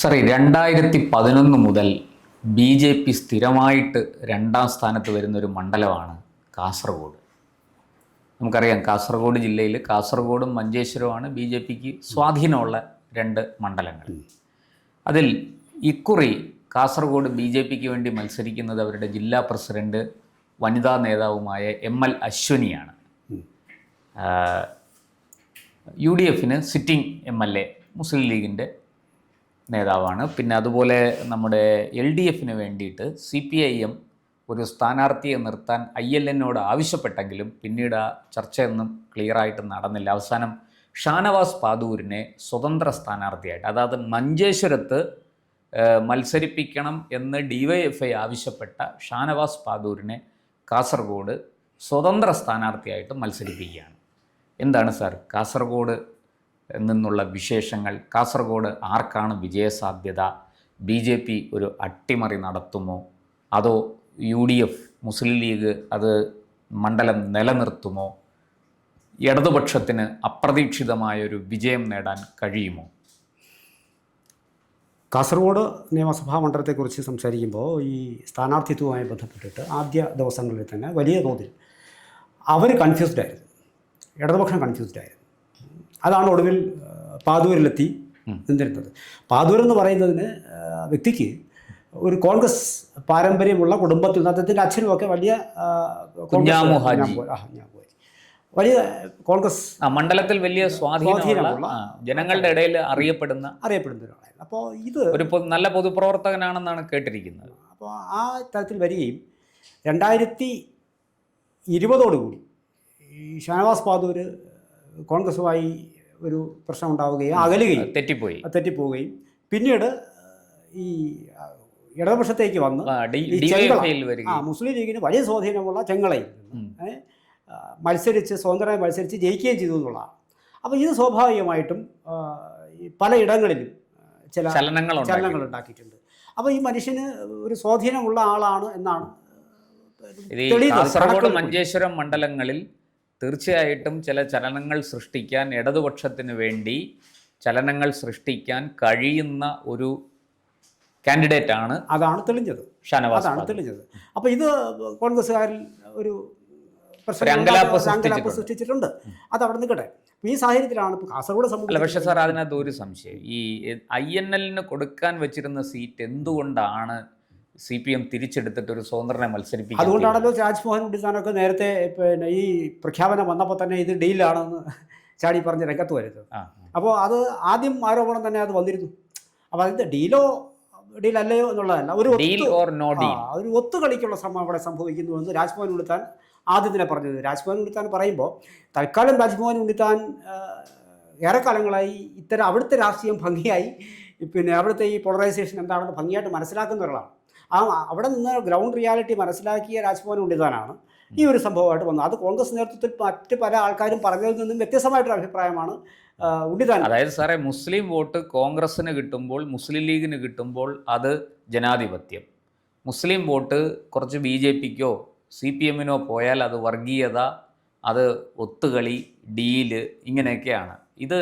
സാറേ 2011 മുതൽ B J P സ്ഥിരമായിട്ട് രണ്ടാം സ്ഥാനത്ത് വരുന്നൊരു മണ്ഡലമാണ് കാസർഗോഡ്. നമുക്കറിയാം കാസർഗോഡ് ജില്ലയിൽ കാസർഗോഡും മഞ്ചേശ്വരവുമാണ് ബി ജെ പിക്ക് സ്വാധീനമുള്ള രണ്ട് മണ്ഡലങ്ങൾ. അതിൽ ഇക്കുറി കാസർഗോഡ് ബി ജെ പിക്ക് വേണ്ടി മത്സരിക്കുന്നത് അവരുടെ ജില്ലാ പ്രസിഡന്റ് വനിതാ നേതാവുമായ ML അശ്വനിയാണ്. UDF സിറ്റിംഗ് MLA മുസ്ലിം ലീഗിൻ്റെ നേതാവാണ്. പിന്നെ അതുപോലെ നമ്മുടെ LDF വേണ്ടിയിട്ട് CPIM ഒരു സ്ഥാനാർത്ഥിയെ നിർത്താൻ ILNോട് ആവശ്യപ്പെട്ടെങ്കിലും പിന്നീട് ആ ചർച്ചയൊന്നും ക്ലിയറായിട്ട് നടന്നില്ല. അവസാനം ഷാനവാസ് പാദൂരിനെ സ്വതന്ത്ര സ്ഥാനാർത്ഥിയായിട്ട്, അതായത് മഞ്ചേശ്വരത്ത് മത്സരിപ്പിക്കണം എന്ന് DYFI ആവശ്യപ്പെട്ട ഷാനവാസ് പാദൂരിനെ കാസർഗോഡ് സ്വതന്ത്ര സ്ഥാനാർത്ഥിയായിട്ട് മത്സരിപ്പിക്കുകയാണ്. എന്താണ് സാർ കാസർഗോഡ് നിന്നുള്ള വിശേഷങ്ങൾ? കാസർഗോഡ് ആർക്കാണ് വിജയസാധ്യത? BJP ഒരു അട്ടിമറി നടത്തുമോ, അതോ UDF മുസ്ലിം ലീഗ് അത് മണ്ഡലം നിലനിർത്തുമോ? ഇടതുപക്ഷത്തിന് അപ്രതീക്ഷിതമായൊരു വിജയം നേടാൻ കഴിയുമോ? കാസർഗോഡ് നിയമസഭാ മണ്ഡലത്തെക്കുറിച്ച് സംസാരിക്കുമ്പോൾ ഈ സ്ഥാനാർത്ഥിത്വവുമായി ബന്ധപ്പെട്ടിട്ട് ആദ്യ ദിവസങ്ങളിൽ തന്നെ വലിയ തോതിൽ അവർ കൺഫ്യൂസ്ഡായിരുന്നു, ഇടതുപക്ഷം കൺഫ്യൂസ്ഡായിരുന്നു. അതാണ് ഒടുവിൽ പാതൂരിലെത്തി നിന്നിരുന്നത്. പാതൂർ എന്ന് പറയുന്നതിന് വ്യക്തിക്ക് ഒരു കോൺഗ്രസ് പാരമ്പര്യമുള്ള കുടുംബത്തിൽ നിന്ന്, അദ്ദേഹത്തിൻ്റെ അച്ഛനുമൊക്കെ വലിയ വലിയ കോൺഗ്രസ് മണ്ഡലത്തിൽ വലിയ സ്വാധീനമുള്ള ജനങ്ങളുടെ ഇടയിൽ അറിയപ്പെടുന്ന ഒരാളായിരുന്നു. അപ്പോൾ ഇത് ഒരു നല്ല പൊതുപ്രവർത്തകനാണെന്നാണ് കേട്ടിരിക്കുന്നത്. അപ്പോൾ ആ തരത്തിൽ വരികയും 2020 ഈ ഷാനവാസ് പാദൂർ കോൺഗ്രസുമായി ഒരു പ്രശ്നം ഉണ്ടാവുകയും അകലുകയും തെറ്റിപ്പോവുകയും പിന്നീട് ഈ ഇടതുപക്ഷത്തേക്ക് വന്ന് മുസ്ലിം ലീഗിന് വലിയ സ്വാധീനമുള്ള ചെങ്ങളയിൽ മത്സരിച്ച് സ്വതന്ത്രമായി മത്സരിച്ച് ജയിക്കുകയും ചെയ്തു എന്നുള്ളതാണ്. അപ്പോൾ ഇത് സ്വാഭാവികമായിട്ടും പലയിടങ്ങളിലും ചില ചലനങ്ങൾ ഉണ്ടാക്കിയിട്ടുണ്ട്. അപ്പോൾ ഈ മനുഷ്യന് ഒരു സ്വാധീനമുള്ള ആളാണ് എന്നാണ് കാസർഗോഡ് മഞ്ചേശ്വരം മണ്ഡലങ്ങളിൽ തീർച്ചയായിട്ടും ചില ചലനങ്ങൾ സൃഷ്ടിക്കാൻ, ഇടതുപക്ഷത്തിന് വേണ്ടി ചലനങ്ങൾ സൃഷ്ടിക്കാൻ കഴിയുന്ന ഒരു കാൻഡിഡേറ്റ് ആണ്. അതാണ് തെളിഞ്ഞത്. അപ്പോൾ ഇത് കോൺഗ്രസ്സുകാരിൽ ഒരു അങ്കലാപ്പ് സൃഷ്ടിച്ചിട്ടുണ്ട്. അത് അവിടെ നിൽക്കട്ടെ. ഈ സാഹചര്യത്തിലാണ് ഇപ്പോൾ കാസർഗോഡ് സംബന്ധിച്ച്. പക്ഷേ സാർ, അതിനകത്ത് ഒരു സംശയം, ഈ INL കൊടുക്കാൻ വെച്ചിരുന്ന സീറ്റ് എന്തുകൊണ്ടാണ് CPM തിരിച്ചെടുത്തിട്ട് ഒരു സ്വതന്ത്രനെ മത്സരിപ്പിക്കും? അതുകൊണ്ടാണല്ലോ രാജ്മോഹൻ ഉണ്ണിത്താനൊക്കെ നേരത്തെ പിന്നെ ഈ പ്രഖ്യാപനം വന്നപ്പോൾ തന്നെ ഇത് ഡീലാണെന്ന് ചാടി പറഞ്ഞ് രംഗത്ത് വരുന്നത്. അപ്പോൾ അത് ആദ്യം ആരോപണം തന്നെ അത് വന്നിരുന്നു. അപ്പോൾ അതിൻ്റെ ഡീലല്ലയോ എന്നുള്ളതല്ല, ഒരു ഒത്തുകളിക്കുള്ള ശ്രമം അവിടെ സംഭവിക്കുന്നുവെന്ന് രാജ്മോഹൻ ഉണ്ണിത്താൻ ആദ്യം തന്നെ പറഞ്ഞത്. രാജ്മോഹൻ ഉണ്ണിത്താൻ പറയുമ്പോൾ തൽക്കാലം രാജ്മോഹൻ ഉണ്ണിത്താൻ ഏറെക്കാലങ്ങളായി ഇത്തരം അവിടുത്തെ രാഷ്ട്രീയം ഭംഗിയായി, പിന്നെ അവിടുത്തെ ഈ പോളറൈസേഷൻ എന്താണെന്ന് ഭംഗിയായിട്ട് മനസ്സിലാക്കുന്ന ഒരാളാണ്. അവിടെ നിന്ന് ഗ്രൗണ്ട് റിയാലിറ്റി മനസ്സിലാക്കിയ രാജ്മോഹൻ ഉണ്ണിത്താനാണ് ഈ ഒരു സംഭവമായിട്ട് വന്നത്. അത് കോൺഗ്രസ് നേതൃത്വത്തിൽ മറ്റ് പല ആൾക്കാരും പറഞ്ഞതിൽ നിന്നും വ്യത്യസ്തമായിട്ടൊരു അഭിപ്രായമാണ് ഉണ്ണിത്താൻ. അതായത് സാറേ, മുസ്ലിം വോട്ട് കോൺഗ്രസ്സിന് കിട്ടുമ്പോൾ, മുസ്ലിം ലീഗിന് കിട്ടുമ്പോൾ അത് ജനാധിപത്യം, മുസ്ലിം വോട്ട് കുറച്ച് BJPക്കോ CPMനോ പോയാൽ അത് വർഗീയത, അത് ഒത്തുകളി, ഡീല്, ഇങ്ങനെയൊക്കെയാണ്. ഇത്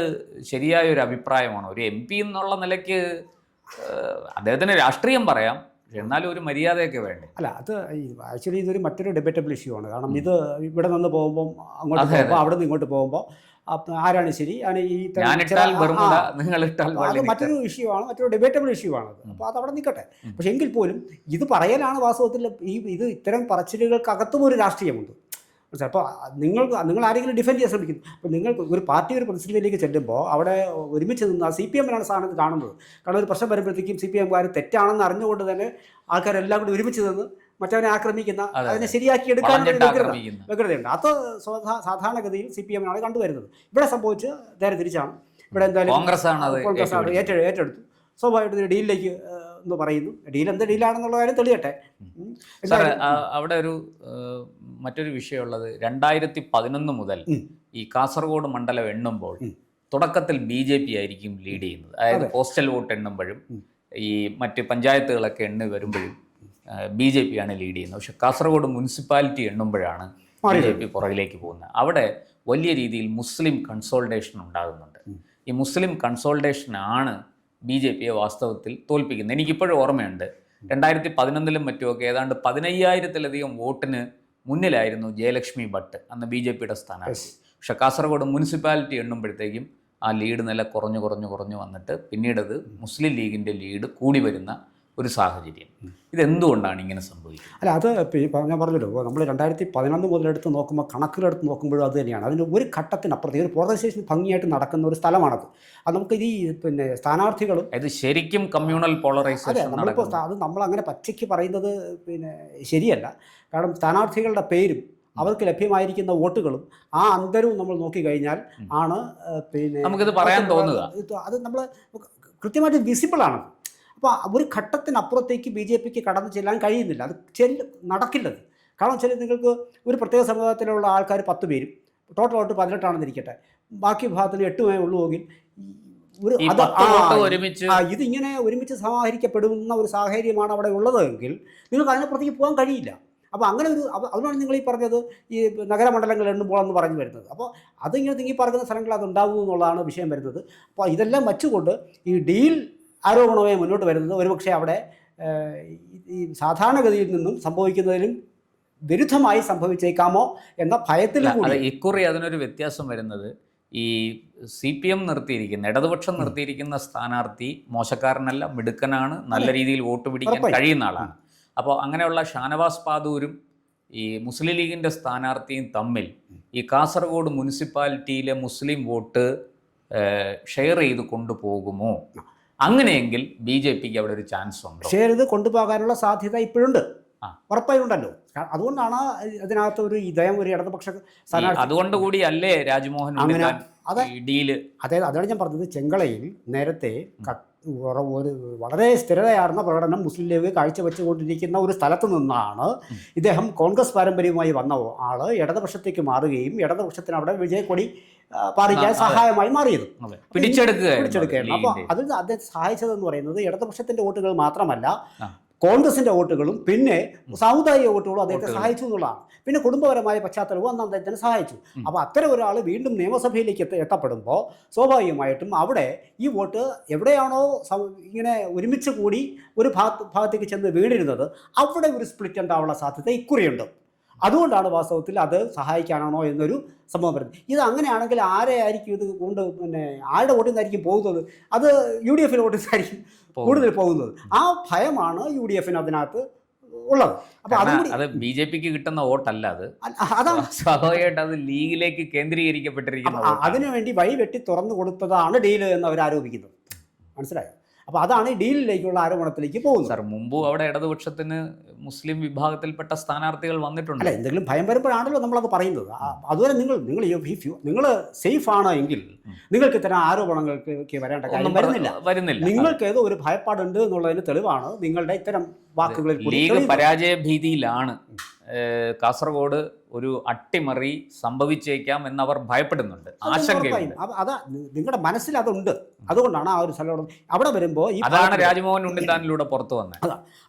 ശരിയായൊരു അഭിപ്രായമാണ്? ഒരു MP എന്നുള്ള നിലയ്ക്ക് അദ്ദേഹത്തിന് രാഷ്ട്രീയം പറയാം, എന്നാലും ഒരു മര്യാദയൊക്കെ വേണ്ടേ? അല്ല, അത് ആക്ച്വലി ഇതൊരു മറ്റൊരു ഡിബേറ്റബിൾ ഇഷ്യൂ ആണ്. കാരണം ഇത് ഇവിടെ നിന്ന് പോകുമ്പം അങ്ങോട്ട് പോകുമ്പോൾ, അവിടെ നിന്ന് ഇങ്ങോട്ട് പോകുമ്പോൾ ആരാണ് ശരി, അത് മറ്റൊരു ഇഷ്യൂ ആണ്, മറ്റൊരു ഡിബേറ്റബിൾ ഇഷ്യൂ ആണ്. അപ്പോൾ അത് അവിടെ നിൽക്കട്ടെ. പക്ഷെ എങ്കിൽ പോലും ഇത് പറയലാണ് വാസ്തവത്തിൽ ഇത് ഇത്തരം പറച്ചിലുകൾക്കകത്തും ഒരു രാഷ്ട്രീയമുണ്ട്. അപ്പോൾ നിങ്ങൾ ആരെങ്കിലും ഡിഫെൻഡ് ചെയ്യാൻ ശ്രമിക്കുന്നു. അപ്പോൾ നിങ്ങൾ ഒരു പാർട്ടി ഒരു പ്രതിസന്ധിയിലേക്ക് ചെല്ലുമ്പോൾ അവിടെ ഒരുമിച്ച് നിന്ന് CPMനാണ് സ്ഥാനത്ത് കാണുന്നത്. കാരണം ഒരു പ്രശ്നം വരുമ്പോഴത്തേക്കും CPMകാർ തെറ്റാണെന്ന് അറിഞ്ഞുകൊണ്ട് തന്നെ ആൾക്കാരെല്ലാം കൂടി ഒരുമിച്ച് നിന്ന് മറ്റവനെ ആക്രമിക്കുന്ന, അതിനെ ശരിയാക്കി എടുക്കാൻ വ്യഗ്രതയുണ്ട്. അത് സാധാരണഗതിയിൽ CPMനാണ് കണ്ടുവരുന്നത്. ഇവിടെ സംഭവിച്ച് നേരെ തിരിച്ചാണ്. ഇവിടെ എന്തായാലും കോൺഗ്രസ് ഏറ്റെടുത്തു. സ്വാഭാവികമായിട്ട് ഡീലിലേക്ക് എന്ന് പറയുന്നു. എന്ത് ഡീലാണെന്നുള്ള കാര്യം തെളിയട്ടെ. അവിടെ മറ്റൊരു വിഷയമുള്ളത്, 2011 മുതൽ ഈ കാസർഗോഡ് മണ്ഡലം എണ്ണുമ്പോൾ തുടക്കത്തിൽ BJP ആയിരിക്കും ലീഡ് ചെയ്യുന്നത്. അതായത് പോസ്റ്റൽ വോട്ട് എണ്ണുമ്പോഴും ഈ മറ്റ് പഞ്ചായത്തുകളൊക്കെ എണ്ണി വരുമ്പോഴും BJP ആണ് ലീഡ് ചെയ്യുന്നത്. പക്ഷെ കാസർഗോഡ് മുനിസിപ്പാലിറ്റി എണ്ണുമ്പോഴാണ് BJP പുറകിലേക്ക് പോകുന്നത്. അവിടെ വലിയ രീതിയിൽ മുസ്ലിം കൺസോൾട്ടേഷൻ ഉണ്ടാകുന്നുണ്ട്. ഈ മുസ്ലിം കൺസോൾട്ടേഷനാണ് BJPയെ വാസ്തവത്തിൽ തോൽപ്പിക്കുന്നത്. എനിക്കിപ്പോഴും ഓർമ്മയുണ്ട് 2011 മറ്റുമൊക്കെ ഏതാണ്ട് 15,000-ലധികം വോട്ടിന് മുന്നിലായിരുന്നു ജയലക്ഷ്മി ഭട്ട്, അന്ന് BJPയുടെ സ്ഥാനാർത്ഥി. പക്ഷേ കാസർഗോഡ് മുനിസിപ്പാലിറ്റി എണ്ണുമ്പോഴത്തേക്കും ആ ലീഡ് നില കുറഞ്ഞു വന്നിട്ട് പിന്നീടത് മുസ്ലിം ലീഗിൻ്റെ ലീഡ് കൂടി വരുന്ന ഒരു സാഹചര്യം. ഇതെന്തുകൊണ്ടാണ് ഇങ്ങനെ സംഭവിക്കുന്നത്? അല്ല, അത് ഞാൻ പറഞ്ഞല്ലോ, നമ്മൾ 2011 മുതലെടുത്ത് നോക്കുമ്പോൾ, കണക്കുകളെടുത്ത് നോക്കുമ്പോഴും അത് തന്നെയാണ്. അതിന് ഒരു ഘട്ടത്തിനപ്പുറത്ത് ഒരു പോളറൈസേഷൻ ഭംഗിയായിട്ട് നടക്കുന്ന ഒരു സ്ഥലമാണത്. അത് നമുക്ക് ഈ സ്ഥാനാർത്ഥികളും ഇത് ശരിക്കും കമ്മ്യൂണൽ പോളറൈസേഷൻ നമ്മളിപ്പോൾ അത് നമ്മളങ്ങനെ പച്ചയ്ക്ക് പറയുന്നത് ശരിയല്ല. കാരണം സ്ഥാനാർത്ഥികളുടെ പേരും അവർക്ക് ലഭ്യമായിരിക്കുന്ന വോട്ടുകളും ആ അന്തരവും നമ്മൾ നോക്കിക്കഴിഞ്ഞാൽ ആണ് നമുക്കിത് പറയാൻ തോന്നുക. അത് നമ്മൾ കൃത്യമായിട്ട് വിസിബിളാണ്. അപ്പോൾ ഒരു ഘട്ടത്തിനപ്പുറത്തേക്ക് BJPക്ക് കടന്നു ചെല്ലാൻ കഴിയുന്നില്ല. അത് നടക്കില്ലത്. കാരണം വെച്ചാൽ നിങ്ങൾക്ക് ഒരു പ്രത്യേക സമുദായത്തിലുള്ള ആൾക്കാർ 10 പേരും ടോട്ടൽ വോട്ട് 18 ബാക്കി ഭാഗത്തിന് 8 ഉള്ളുവെങ്കിൽ ഇതിങ്ങനെ ഒരുമിച്ച് സമാഹരിക്കപ്പെടുന്ന ഒരു സാഹചര്യമാണ് അവിടെ ഉള്ളതെങ്കിൽ നിങ്ങൾക്ക് അതിനപ്പുറത്തേക്ക് പോകാൻ കഴിയില്ല. അപ്പോൾ അങ്ങനെ അതുകൊണ്ടാണ് നിങ്ങൾ ഈ പറഞ്ഞത് ഈ നഗരമണ്ഡലങ്ങൾ എണ്ണുമ്പോഴെന്ന് പറഞ്ഞു വരുന്നത്. അപ്പോൾ അതിങ്ങനെ തിങ്ങി പറയുന്ന സ്ഥലങ്ങൾ അതുണ്ടാകും എന്നുള്ളതാണ് വിഷയം വരുന്നത്. അപ്പോൾ ഇതെല്ലാം വച്ചുകൊണ്ട് ഈ ഡീൽ ആരോപണമായി മുന്നോട്ട് വരുന്നത് ഒരുപക്ഷെ അവിടെ ഈ സാധാരണഗതിയിൽ നിന്നും സംഭവിക്കുന്നതിലും വിരുദ്ധമായി സംഭവിച്ചേക്കാമോ എന്ന ഭയത്തിൽ കൂടി. ഇക്കുറി അതിനൊരു വ്യത്യാസം വരുന്നത്, ഈ CPM നിർത്തിയിരിക്കുന്ന, ഇടതുപക്ഷം നിർത്തിയിരിക്കുന്ന സ്ഥാനാർത്ഥി മോശക്കാരനല്ല, മിടുക്കനാണ്, നല്ല രീതിയിൽ വോട്ട് പിടിക്കാൻ കഴിയുന്ന ആളാണ്. അപ്പോൾ അങ്ങനെയുള്ള ഷാനവാസ് പാദൂരും ഈ മുസ്ലിം ലീഗിൻ്റെ സ്ഥാനാർത്ഥിയും തമ്മിൽ ഈ കാസർഗോഡ് മുനിസിപ്പാലിറ്റിയിലെ മുസ്ലിം വോട്ട് ഷെയർ ചെയ്ത് കൊണ്ടുപോകുമോ? അങ്ങനെയെങ്കിൽ BJPക്ക് അവിടെ ഒരു ചാൻസ് ഉണ്ട്. ഷെയർ ചെയ്ത് കൊണ്ടുപോകാനുള്ള സാധ്യത ഇപ്പോഴുണ്ട്, ഉറപ്പായും ഉണ്ടല്ലോ. അതികൊണ്ടാണ് അതിനകത്ത് ഒരു ഇതയം ഒരു ഇടതുപക്ഷ സ്ഥാനാർത്ഥി. അതുകൊണ്ട് കൂടിയല്ലേ രാജ്മോഹൻ ഡീല്. അതാണ് ഞാൻ പറഞ്ഞത്. ചെങ്കളയിൽ നേരത്തെ ഒരു വളരെ സ്ഥിരതയാർന്ന പ്രകടനം മുസ്ലിം ലീഗ് കാഴ്ചവെച്ചുകൊണ്ടിരിക്കുന്ന ഒരു സ്ഥലത്ത് നിന്നാണ് ഇദ്ദേഹം കോൺഗ്രസ് പാരമ്പര്യവുമായി വന്ന ആള് ഇടതുപക്ഷത്തേക്ക് മാറുകയും ഇടതുപക്ഷത്തിന് അവിടെ വിജയക്കൊടി പാറിക്കാൻ സഹായമായി മാറിയത്, പിടിച്ചെടുക്കുകയായിരുന്നു. അപ്പോൾ അതിൽ അദ്ദേഹം സഹായിച്ചതെന്ന് പറയുന്നത് ഇടതുപക്ഷത്തിന്റെ വോട്ടുകൾ മാത്രമല്ല, കോൺഗ്രസിന്റെ വോട്ടുകളും പിന്നെ സാമുദായിക വോട്ടുകളും അദ്ദേഹത്തെ സഹായിച്ചു എന്നുള്ളതാണ്. പിന്നെ കുടുംബപരമായ പശ്ചാത്തലവും അന്ന് അദ്ദേഹത്തിന് സഹായിച്ചു. അപ്പോൾ അത്തരം ഒരാൾ വീണ്ടും നിയമസഭയിലേക്ക് എത്തപ്പെടുമ്പോൾ സ്വാഭാവികമായിട്ടും അവിടെ ഈ വോട്ട് എവിടെയാണോ ഇങ്ങനെ ഒരുമിച്ച് കൂടി ഒരു ഭാഗത്തേക്ക് ചെന്ന് വീണിരുന്നത് അവിടെ ഒരു സ്പ്ലിറ്റ് ഉണ്ടാവാനുള്ള സാധ്യത ഇക്കുറിയുണ്ട്. അതുകൊണ്ടാണ് വാസ്തവത്തിൽ അത് സഹായിക്കാനാണോ എന്നൊരു സംഭവം വരുന്നത്. ഇത് അങ്ങനെയാണെങ്കിൽ ആരെ ആയിരിക്കും ഇത് കൊണ്ട് ആരുടെ വോട്ടിൽ നിന്നായിരിക്കും പോകുന്നത്? അത് UDF വോട്ടിൽ നിന്നായിരിക്കും കൂടുതൽ പോകുന്നത്. ആ ഭയമാണ് UDF അതിനകത്ത് ഉള്ളത്. അപ്പോൾ അത് BJPക്ക് കിട്ടുന്ന വോട്ടല്ല, അതാണ് സ്വാഭാവികമായിട്ട് അത് ലീഗിലേക്ക് കേന്ദ്രീകരിക്കപ്പെട്ടിരിക്കുന്നത്. അതിനുവേണ്ടി വഴി വെട്ടി തുറന്നു കൊടുത്തതാണ് ഡീല് എന്ന് അവർ ആരോപിക്കുന്നത്. മനസ്സിലായോ? അപ്പോൾ അതാണ് ഈ ഡീലിലേക്കുള്ള ആരോപണത്തിലേക്ക് പോകുന്നത്. സാർ, മുമ്പ് അവിടെ ഇടതുപക്ഷത്തിന് മുസ്ലിം വിഭാഗത്തിൽപ്പെട്ട സ്ഥാനാർത്ഥികൾ വന്നിട്ടുണ്ട്. അല്ല, എന്തെങ്കിലും ഭയം വരുമ്പോഴാണല്ലോ നമ്മളത് പറയുന്നത്. അതുവരെ നിങ്ങൾ സേഫ് ആണ് എങ്കിൽ നിങ്ങൾക്ക് ഇത്തരം ആരോപണങ്ങൾക്ക് വരേണ്ട കാര്യം വരുന്നില്ല. നിങ്ങൾക്ക് ഏതോ ഒരു ഭയപ്പാടുണ്ട് എന്നുള്ളതിന് തെളിവാണ് നിങ്ങളുടെ ഇത്തരം വാക്കുകളിൽ. ലീഗ് പരാജയ ഭീതിയിലാണ്. കാസർഗോഡ് ഒരു അട്ടിമറി സംഭവിച്ചേക്കാം എന്നവർ ഭയപ്പെടുന്നുണ്ട്, ആശങ്കയുണ്ട്. അതാ നിങ്ങളുടെ മനസ്സിൽ അതുണ്ട്. അതുകൊണ്ടാണ് ആ ഒരു സ്ഥലം അവിടെ വരുമ്പോൾ അതാണ് രാജ്മോഹൻ ഉണ്ണിത്താനിലൂടെ പുറത്തു വന്നത്. അതാ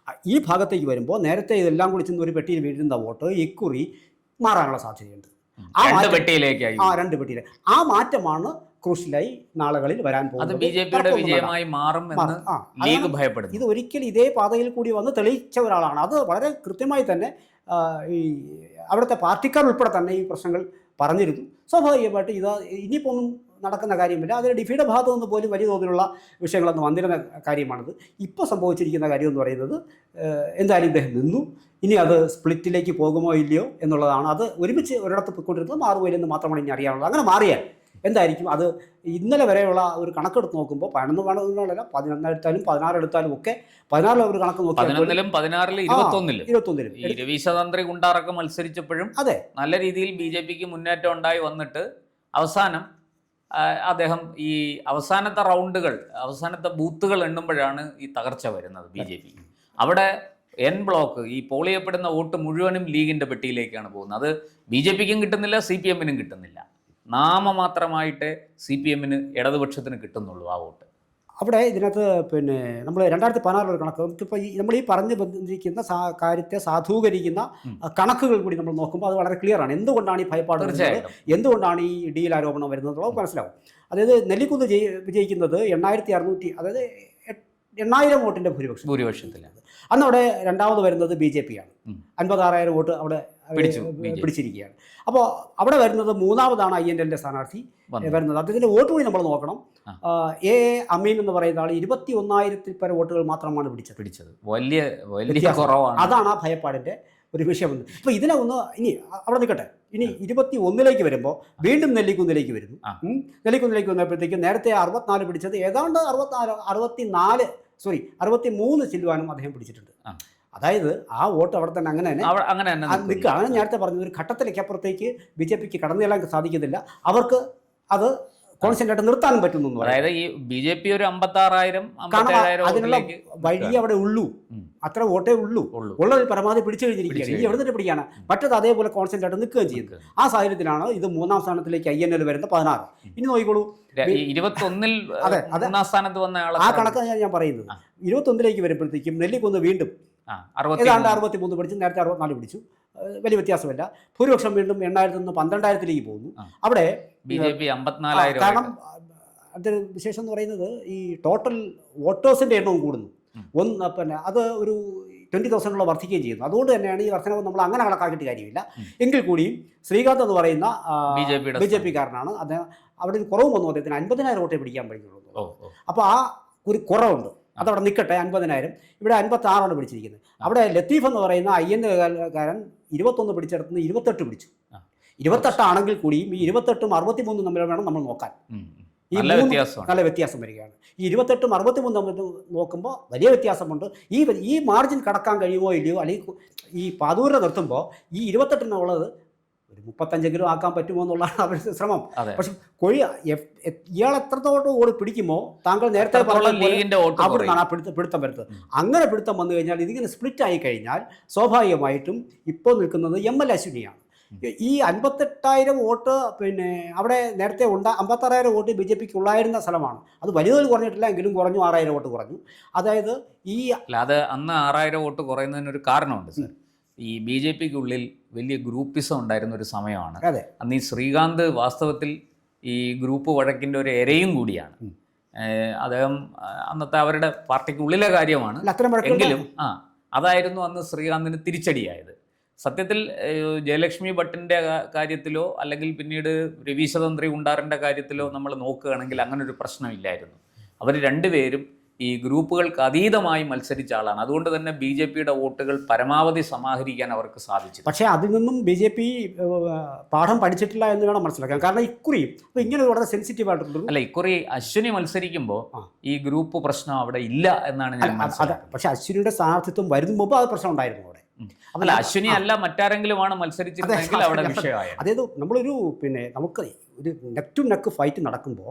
ഈ ഭാഗത്തേക്ക് വരുമ്പോൾ നേരത്തെ ഇതെല്ലാം കൂടി ചെന്ന് ഒരു പെട്ടിയിൽ വീഴുന്ന വോട്ട് ഇക്കുറി മാറാനുള്ള സാധ്യതയുണ്ട്. രണ്ട് പെട്ടിയിലെ ആ മാറ്റമാണ് ക്രൂഷ്യലായി നാളുകളിൽ വരാൻ പോകുന്നത്. BJPയുടെ വിജയമായി മാറും എന്ന് ലീഗ് ഭയപ്പെടുന്നു. ഇത് ഒരിക്കൽ ഇതേ പാതയിൽ കൂടി വന്ന് തെളിയിച്ച ഒരാളാണ്. അത് വളരെ കൃത്യമായി തന്നെ ഈ അവിടുത്തെ പാർട്ടിക്കാർ ഉൾപ്പെടെ തന്നെ ഈ പ്രശ്നങ്ങൾ പറഞ്ഞിരുന്നു. സ്വാഭാവികമായിട്ട് ഇത് ഇനിയിപ്പോൾ ഒന്നും നടക്കുന്ന കാര്യമില്ല. അതിൽ ഡിഫിയുടെ ഭാഗത്തു നിന്ന് പോലും വലിയ തോതിലുള്ള വിഷയങ്ങളൊന്നും വന്നിരുന്ന കാര്യമാണിത്. ഇപ്പോൾ സംഭവിച്ചിരിക്കുന്ന കാര്യം എന്ന് പറയുന്നത് എന്തായാലും ഇദ്ദേഹം നിന്നു. ഇനി അത് സ്പ്ലിറ്റിലേക്ക് പോകുമോ ഇല്ലയോ എന്നുള്ളതാണ്. അത് ഒരുമിച്ച് ഒരിടത്ത് പോയിക്കൊണ്ടിരുന്നത് മാറുമോ ഇല്ലെന്ന് മാത്രമാണ് ഇനി അറിയാനുള്ളത്. അങ്ങനെ മാറിയാൽ എന്തായിരിക്കും അത്? ഇന്നലെ വരെയുള്ള ഒരു കണക്കെടുത്ത് നോക്കുമ്പോൾ 11 വേണമെന്നല്ല, 11 എടുത്താലും 16 എടുത്താലും ഒക്കെ 16 ഒരു കണക്ക് നോക്കി 11-ലും 16-ലും 21-ലും ഈ രവീശതന്ത്രി ഗുണ്ടാറൊക്കെ മത്സരിച്ചപ്പോഴും അതെ നല്ല രീതിയിൽ BJPക്ക് മുന്നേറ്റം ഉണ്ടായി വന്നിട്ട് അവസാനം അദ്ദേഹം ഈ അവസാനത്തെ റൗണ്ടുകൾ, അവസാനത്തെ ബൂത്തുകൾ എണ്ണുമ്പോഴാണ് ഈ തകർച്ച വരുന്നത് BJP. അവിടെ N ബ്ലോക്ക് ഈ പോൾ ചെയ്യപ്പെടുന്ന വോട്ട് മുഴുവനും ലീഗിൻ്റെ പെട്ടിയിലേക്കാണ് പോകുന്നത്. അത് BJPക്കും കിട്ടുന്നില്ല, CPM-നും കിട്ടുന്നില്ല. നാമമാത്രമായിട്ട് CPM-ന് ഇടതുപക്ഷത്തിന് കിട്ടുന്നുള്ളൂ ആ വോട്ട്. അവിടെ ഇതിനകത്ത് പിന്നെ നമ്മൾ 2016 കണക്ക് ഇപ്പോൾ നമ്മൾ ഈ പറഞ്ഞു ബന്ധിക്കുന്ന കാര്യത്തെ സാധൂകരിക്കുന്ന കണക്കുകൾ കൂടി നമ്മൾ നോക്കുമ്പോൾ അത് വളരെ ക്ലിയർ ആണ്. എന്തുകൊണ്ടാണ് ഈ ഭയപ്പാട് വരുന്നത്, എന്തുകൊണ്ടാണ് ഈ ഡീൽ ആരോപണം വരുന്നത് എന്നുള്ളത് മനസ്സിലാവും. അതായത് നെല്ലിക്കുന്ന് വിജയിക്കുന്നത് 8600, അതായത് 8000 വോട്ടിൻ്റെ ഭൂരിപക്ഷത്തിലാണ്. അന്ന് അവിടെ രണ്ടാമത് വരുന്നത് BJP ആണ്. 56,000 വോട്ട് അവിടെ പിടിച്ചിരിക്കുകയാണ്. അപ്പോൾ അവിടെ വരുന്നത് മൂന്നാമതാണ് INLൻ്റെ സ്ഥാനാർത്ഥി വരുന്നത്. അദ്ദേഹത്തിൻ്റെ വോട്ട് കൂടി നമ്മൾ നോക്കണം. A അമീൻ എന്ന് പറയുന്ന ആൾ 21,000 പരം വോട്ടുകൾ മാത്രമാണ് പിടിച്ചത്. വലിയ കുറവാണ്. അതാണ് ആ ഭയപ്പാടിൻ്റെ ഒരു വിഷയം. ഇപ്പോൾ ഇതിനെ ഒന്ന് ഇനി അവിടെ നിൽക്കട്ടെ. ഇനി 21ലേക്ക് വരുമ്പോൾ വീണ്ടും നെല്ലിക്കുന്നിലേക്ക് വരുന്നു. നെല്ലിക്കുന്നിലേക്ക് വന്നപ്പോഴത്തേക്കും നേരത്തെ 64 പിടിച്ചത് ഏതാണ്ട് 63 ചില്ലുവാനും അദ്ദേഹം പിടിച്ചിട്ടുണ്ട്. അതായത് ആ വോട്ട് അവിടെ തന്നെ അങ്ങനെ നിൽക്കുക. അങ്ങനെ നേരത്തെ പറഞ്ഞത് ഒരു ഘട്ടത്തിലേക്ക് അപ്പുറത്തേക്ക് BJPക്ക് കടന്നു ചെല്ലാൻ സാധിക്കുന്നില്ല. അവർക്ക് അത് കോൺസ്റ്റന്റ് ആയിട്ട് നിർത്താനും പറ്റുന്നു. അതായത് ഈ BJP ഒരു 56,000 അതിനുള്ള വഴി അവിടെ ഉള്ളൂ. അത്ര വോട്ടേ ഉള്ളൂ. ഉള്ളതിൽ പരമാവധി പിടിച്ചു കഴിഞ്ഞിരിക്കുകയാണ്. ഇനി എവിടെ നിന്ന് പിടിക്കാണ്? മറ്റത് അതേപോലെ കോൺസ്റ്റന്റ് ആയിട്ട് നിൽക്കുകയും ചെയ്യുന്നത്. ആ സാഹചര്യത്തിലാണ് ഇത് മൂന്നാം സ്ഥാനത്തിലേക്ക് INL വരുന്ന 16. ഇനി നോക്കിക്കോളൂ, 21-ൽ മൂന്നാം സ്ഥാനത്ത് വന്ന ആ കണക്കാണ് ഞാൻ പറയുന്നത്. 21ലേക്ക് വരുമ്പോഴത്തേക്കും നെല്ലിക്കുന്ന് വീണ്ടും ഏതാണ്ട് 63 പിടിച്ചു, നേരത്തെ 64 പിടിച്ചു. വലിയ വ്യത്യാസമല്ല. ഭൂരിപക്ഷം വീണ്ടും 8,000 നിന്ന് 12,000ലേക്ക് പോകുന്നു. അവിടെ BJP 54,000. കാരണം അതിന് വിശേഷം എന്ന് പറയുന്നത് ഈ ടോട്ടൽ വോട്ടേഴ്സിൻ്റെ എണ്ണവും കൂടുന്നു. പിന്നെ അത് ഒരു 20,000 വർദ്ധിക്കുകയും ചെയ്യുന്നു. അതുകൊണ്ട് തന്നെയാണ് ഈ വർധനവ് നമ്മൾ അങ്ങനെ കണക്കാക്കിയിട്ട് കാര്യമില്ല. എങ്കിൽ കൂടിയും ശ്രീകാന്ത് എന്ന് പറയുന്ന BJP കാരനാണ്. അദ്ദേഹം അവിടെ കുറവ് വന്നു. അദ്ദേഹത്തിന് 50,000 വോട്ടേ പിടിക്കാൻ പറ്റുള്ളൂ. അപ്പോൾ ആ ഒരു കുറവുണ്ട്. അതവിടെ നിൽക്കട്ടെ. 50,000 ഇവിടെ 56 പിടിച്ചിരിക്കുന്നത്. അവിടെ ലത്തീഫ് എന്ന് പറയുന്ന INL കാരൻ 21 പിടിച്ചെടുത്ത് 28 പിടിച്ചു. 28 ആണെങ്കിൽ കൂടിയും ഈ 28ഉം 63 തമ്മിൽ വേണം നമ്മൾ നോക്കാൻ. ഈ നല്ല വ്യത്യാസം വരികയാണ്. ഈ 28ഉം 63 തമ്മിൽ നോക്കുമ്പോൾ വലിയ വ്യത്യാസമുണ്ട്. ഈ മാർജിൻ കടക്കാൻ കഴിയുമോ ഇല്ലയോ, അല്ലെങ്കിൽ ഈ പാതൂരിനെ നിർത്തുമ്പോൾ ഈ 28-നുള്ളത് ഒരു 35 ആക്കാൻ പറ്റുമോ എന്നുള്ളതാണ് അവരുടെ ശ്രമം. പക്ഷെ ഇയാൾ എത്രത്തോട്ട് വോട്ട് പിടിക്കുമോ, താങ്കൾ നേരത്തെ അവിടുന്നാണ് പിടുത്തം വരുന്നത്. അങ്ങനെ പിടുത്തം വന്നു കഴിഞ്ഞാൽ ഇതിങ്ങനെ സ്പ്ലിറ്റ് ആയി കഴിഞ്ഞാൽ സ്വാഭാവികമായിട്ടും ഇപ്പോൾ നിൽക്കുന്നത് ML അശ്വിനിയാണ്. ഈ 58,000 വോട്ട് പിന്നെ അവിടെ നേരത്തെ 56,000 വോട്ട് BJPക്ക് ഉള്ളായിരുന്ന സ്ഥലമാണ്. അത് വലിയതിൽ കുറഞ്ഞിട്ടില്ല, എങ്കിലും കുറഞ്ഞു, 6,000 വോട്ട് കുറഞ്ഞു. അതായത് അത് അന്ന് 6,000 വോട്ട് കുറയുന്നതിനൊരു കാരണമുണ്ട് സാർ. ഈ BJPക്കുള്ളിൽ വലിയ ഗ്രൂപ്പിസം ഉണ്ടായിരുന്ന ഒരു സമയമാണ്. അന്ന് ഈ ശ്രീകാന്ത് വാസ്തവത്തിൽ ഈ ഗ്രൂപ്പ് വഴക്കിൻ്റെ ഒരു ഇരയും കൂടിയാണ്. അദ്ദേഹം അന്നത്തെ അവരുടെ പാർട്ടിക്കുള്ളിലെ കാര്യമാണ്. എങ്കിലും അതായിരുന്നു അന്ന് ശ്രീകാന്തിന് തിരിച്ചടിയായത്. സത്യത്തിൽ ജയലക്ഷ്മി ഭട്ടിൻ്റെ കാര്യത്തിലോ അല്ലെങ്കിൽ പിന്നീട് രവീശ തന്ത്രി ഉണ്ടാറിൻ്റെ കാര്യത്തിലോ നമ്മൾ നോക്കുകയാണെങ്കിൽ അങ്ങനൊരു പ്രശ്നമില്ലായിരുന്നു. അവർ രണ്ടുപേരും ഈ ഗ്രൂപ്പുകൾക്ക് അതീതമായി മത്സരിച്ച ആളാണ്. അതുകൊണ്ട് തന്നെ BJPയുടെ വോട്ടുകൾ പരമാവധി സമാഹരിക്കാൻ അവർക്ക് സാധിച്ചു. പക്ഷേ അതിൽ നിന്നും BJP പാഠം പഠിച്ചിട്ടില്ല എന്ന് വേണം മനസ്സിലാക്കാൻ. കാരണം ഇക്കുറി ഇങ്ങനെ വളരെ സെൻസിറ്റീവ് ആയിട്ടുള്ളൂ. അല്ല, ഇക്കുറി അശ്വിനി മത്സരിക്കുമ്പോൾ ഈ ഗ്രൂപ്പ് പ്രശ്നം അവിടെ ഇല്ല എന്നാണ് ഞാൻ മനസ്സിലാക്കുന്നത്. പക്ഷേ അശ്വിനിയുടെ സ്ഥാനാർത്ഥിത്വം വരുമ്പോൾ അത് പ്രശ്നം ഉണ്ടായിരുന്നു അവിടെ. അല്ല, അശ്വിനി അല്ല മറ്റാരെങ്കിലുമാണ് മത്സരിച്ചിരുന്നെങ്കിൽ അവിടെ വിഷയമായ. അതായത് നമ്മളൊരു നമുക്ക് ഒരു നെക്ക് ടു നെക്ക് ഫൈറ്റ് നടക്കുമ്പോൾ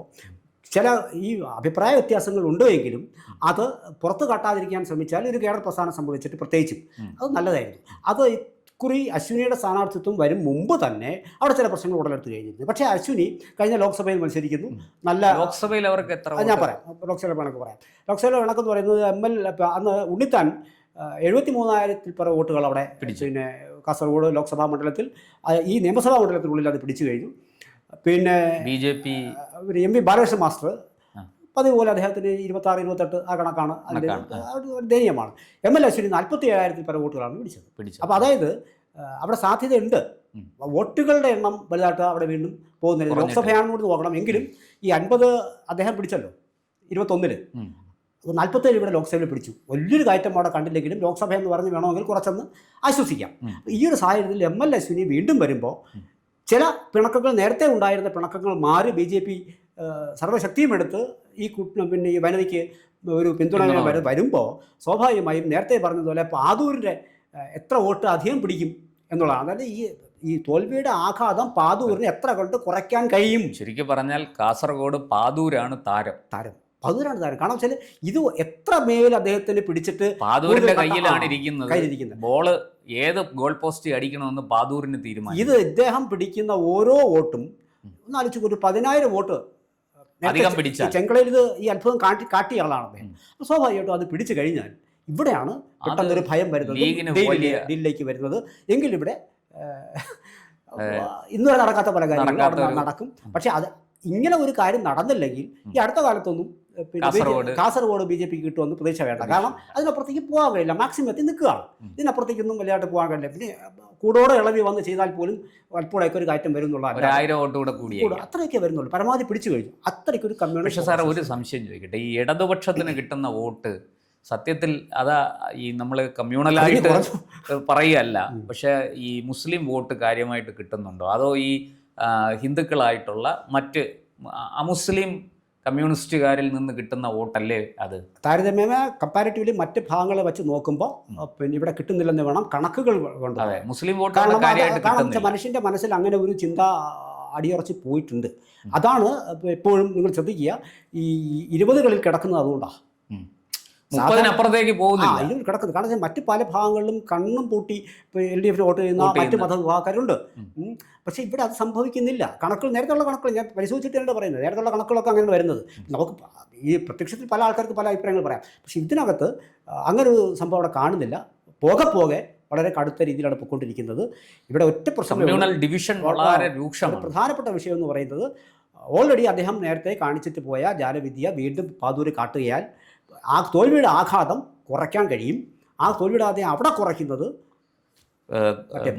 ചില ഈ അഭിപ്രായ വ്യത്യാസങ്ങൾ ഉണ്ടോ എങ്കിലും അത് പുറത്തു കാട്ടാതിരിക്കാൻ ശ്രമിച്ചാൽ ഒരു കേഡർ പ്രസ്ഥാനം സംഭവിച്ചിട്ട് പ്രത്യേകിച്ചും അത് നല്ലതായിരുന്നു. അത് ഇക്കുറി അശ്വിനിയുടെ സ്ഥാനാർത്ഥിത്വം വരും മുമ്പ് തന്നെ അവിടെ ചില പ്രശ്നങ്ങൾ ഉടലെടുത്ത് കഴിഞ്ഞിരുന്നു. പക്ഷേ അശ്വിനി കഴിഞ്ഞ ലോക്സഭയിൽ മത്സരിക്കുന്നു. നല്ല ലോക്സഭയിൽ അവർക്ക് എത്ര, ഞാൻ പറയാം, ലോക്സഭ കണക്ക് പറയാം. ലോക്സഭയിലെ കണക്കെന്ന് പറയുന്നത് ML അന്ന് ഉണ്ണിത്താൻ 73,000 പരം വോട്ടുകൾ അവിടെ പിന്നെ കാസർഗോഡ് ലോക്സഭാ മണ്ഡലത്തിൽ, ഈ നിയമസഭാ മണ്ഡലത്തിനുള്ളിൽ അത് പിടിച്ചു കഴിഞ്ഞു. പിന്നെ BJP MV ബാലകൃഷ്ണൻ മാസ്റ്റർ പതിവ് പോലെ അദ്ദേഹത്തിന് 26-28 ആ കണക്കാണ്. അതിൻ്റെ ദയനീയമാണ്. ML അശ്വിനി 47,000 പരം വോട്ടുകളാണ് പിടിച്ചത്. അപ്പോൾ അതായത് അവിടെ സാധ്യതയുണ്ട്. വോട്ടുകളുടെ എണ്ണം വലുതായിട്ട് അവിടെ വീണ്ടും പോകുന്നില്ല. ലോക്സഭയാണെന്ന് നോക്കണം. എങ്കിലും ഈ 50 അദ്ദേഹം പിടിച്ചല്ലോ 21-ൽ, 47 ഇവിടെ ലോക്സഭയിൽ പിടിച്ചു. വലിയൊരു കയറ്റം അവിടെ കണ്ടില്ലെങ്കിലും ലോക്സഭ എന്ന് പറഞ്ഞ് വേണമെങ്കിൽ കുറച്ചൊന്ന് ആശ്വസിക്കാം. ഈ ഒരു സാഹചര്യത്തിൽ ML അശ്വിനി വീണ്ടും വരുമ്പോൾ ചില പിണക്കങ്ങൾ, നേരത്തെ ഉണ്ടായിരുന്ന പിണക്കങ്ങൾ മാറി BJP സർവ്വശക്തിയും എടുത്ത് പിന്നെ ഈ വനിതയ്ക്ക് ഒരു പിന്തുണ വരുമ്പോൾ സ്വാഭാവികമായും നേരത്തെ പറഞ്ഞതുപോലെ പാതൂരിൻ്റെ എത്ര വോട്ട് അധികം പിടിക്കും എന്നുള്ളതാണ്. അതായത് ഈ തോൽവിയുടെ ആഘാതം പാതൂരിന് എത്ര കൊണ്ട് കുറയ്ക്കാൻ കഴിയും. ശരിക്കും പറഞ്ഞാൽ കാസർഗോഡ് പാതൂരാണ് താരം. പാതൂരാണ് താരം. കാരണം വെച്ചാൽ ഇത് എത്ര മേൽ അദ്ദേഹത്തിന് പിടിച്ചിട്ട് പാതൂരിന്റെ കയ്യിലാണ് ഇരിക്കുന്നത്. ബോള് ഏത് ഗോൾ പോസ്റ്റ് അടിക്കണമെന്ന് പാതൂരിന് തീരുമാനം. ഇത് ഇദ്ദേഹം പിടിക്കുന്ന ഓരോ വോട്ടും ഒന്ന് ആലോചിച്ച്, ഒരു 10,000 വോട്ട് അധികം പിടിച്ചാൽ ചെങ്കളയിൽ ഇത് ഈ അത്ഭുതം കാട്ടിയ ആളാണ് അദ്ദേഹം. അപ്പോൾ സ്വാഭാവികമായിട്ടും അത് പിടിച്ചു കഴിഞ്ഞാൽ ഇവിടെയാണ് പെട്ടെന്നൊരു ഭയം വരുന്നത്, ഡൽഹിയിലേക്ക് വരുന്നത്. എങ്കിൽ ഇവിടെ ഇന്നുവരെ നടക്കാത്ത പല കാര്യങ്ങളും നടക്കും. പക്ഷെ അത് ഇങ്ങനെ ഒരു കാര്യം നടന്നില്ലെങ്കിൽ ഈ അടുത്ത കാലത്തൊന്നും കാസർഗോഡ് BJP കിട്ടുമെന്ന് പ്രതീക്ഷ വേണ്ട. കാരണം അതിനപ്പുറത്തേക്ക് പോകാൻ കഴിയില്ല, മാക്സിമം എത്തി നിൽക്കുകയാണ്. ഇതിനപ്പുറത്തേക്കൊന്നും വലുതായിട്ട് പോകാൻ കഴിയില്ല. പിന്നെ കൂടോടെ ഇളവി വന്ന് ചെയ്താൽ പോലും അല്പമൊക്കെ ഒരു കയറ്റം വരും എന്നുള്ള 1000 വോട്ട് കൂടെ കൂടി അത്രയൊക്കെ വരുന്നുള്ളൂ. പരമാവധി പിടിച്ചു കഴിഞ്ഞു. അത്രയ്ക്ക് ഒരു കമ്മ്യൂണിസ്റ്റ്. സാറേ ഒരു സംശയം ചോദിക്കട്ടെ, ഈ ഇടതുപക്ഷത്തിന് കിട്ടുന്ന വോട്ട് സത്യത്തിൽ അതാ ഈ നമ്മൾ കമ്മ്യൂണലായിട്ട് പറയുകയല്ല, പക്ഷെ ഈ മുസ്ലിം വോട്ട് കാര്യമായിട്ട് കിട്ടുന്നുണ്ടോ, അതോ ഈ ഹിന്ദുക്കളായിട്ടുള്ള മറ്റ് അമുസ്ലിം കമ്മ്യൂണിസ്റ്റുകാരിൽ നിന്ന് കിട്ടുന്ന വോട്ടല്ലേ അത്? താരതമ്യേന കമ്പാരിറ്റീവ്ലി മറ്റ് ഭാഗങ്ങളെ വെച്ച് നോക്കുമ്പോൾ പിന്നെ ഇവിടെ കിട്ടുന്നില്ലെന്ന് വേണം കണക്കുകൾ കൊണ്ട്. മുസ്ലിം വോട്ട് കാരണം മനുഷ്യൻ്റെ മനസ്സിൽ അങ്ങനെ ഒരു ചിന്ത അടിയുറച്ച് പോയിട്ടുണ്ട്. അതാണ് എപ്പോഴും നിങ്ങൾ ശ്രദ്ധിക്കുക, ഈ 20കളിൽ കിടക്കുന്നത് അതുകൊണ്ടാണ്. 30-അപ്പുറത്തേക്ക് പോകുന്നില്ല, കിടക്കുന്നത്. കാരണം മറ്റ് പല ഭാഗങ്ങളിലും കണ്ണും പൂട്ടി LDF വോട്ട് ചെയ്യുന്ന മറ്റ് മതവിഭാഗക്കാരുണ്ട്. പക്ഷേ ഇവിടെ അത് സംഭവിക്കുന്നില്ല. നേരത്തുള്ള കണക്കുകൾ ഞാൻ പരിശോധിച്ചിട്ടാണ് പറയുന്നത്. നേരത്തുള്ള കണക്കുകളൊക്കെ അങ്ങനെ വരുന്നത്. നമുക്ക് ഈ പ്രത്യക്ഷത്തിൽ പല ആൾക്കാർക്ക് പല അഭിപ്രായങ്ങൾ പറയാം. പക്ഷേ ഇതിനകത്ത് അങ്ങനൊരു സംഭവം അവിടെ കാണുന്നില്ല. പോകെ വളരെ കടുത്ത രീതിയിലാണ് പോയിക്കൊണ്ടിരിക്കുന്നത്. ഇവിടെ ഒറ്റ പ്രശ്നം, ഡിവിഷൻ വളരെ രൂക്ഷമാണ്. പ്രധാനപ്പെട്ട വിഷയം എന്ന് പറയുന്നത്, ഓൾറെഡി അദ്ദേഹം നേരത്തെ കാണിച്ചിട്ട് പോയ ജാലവിദ്യ വീണ്ടും പാതൂര് കാട്ടുകയാൽ ആ തോൽവിയുടെ ആഘാതം കുറയ്ക്കാൻ കഴിയും. ആ തോൽവിയുടെ ആദ്യം അവിടെ കുറയ്ക്കുന്നത്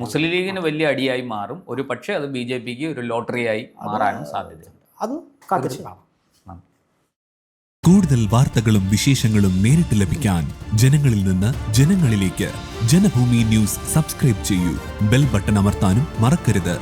മുസ്ലിം ലീഗിന് വലിയ അടിയായി മാറും. ഒരു പക്ഷേ അത് BJPക്ക് ഒരു ലോട്ടറിയായി മാറാനും സാധ്യതയുണ്ട്. അത് കാത്തിരിച്ച് കാണാം. കൂടുതൽ വാർത്തകളും വിശേഷങ്ങളും നേരിട്ട് ലഭിക്കാൻ ജനങ്ങളിൽ നിന്ന് ജനങ്ങളിലേക്ക് ജനഭൂമി ന്യൂസ് സബ്സ്ക്രൈബ് ചെയ്യൂ. ബെൽ ബട്ടൺ അമർത്താനും മറക്കരുത്.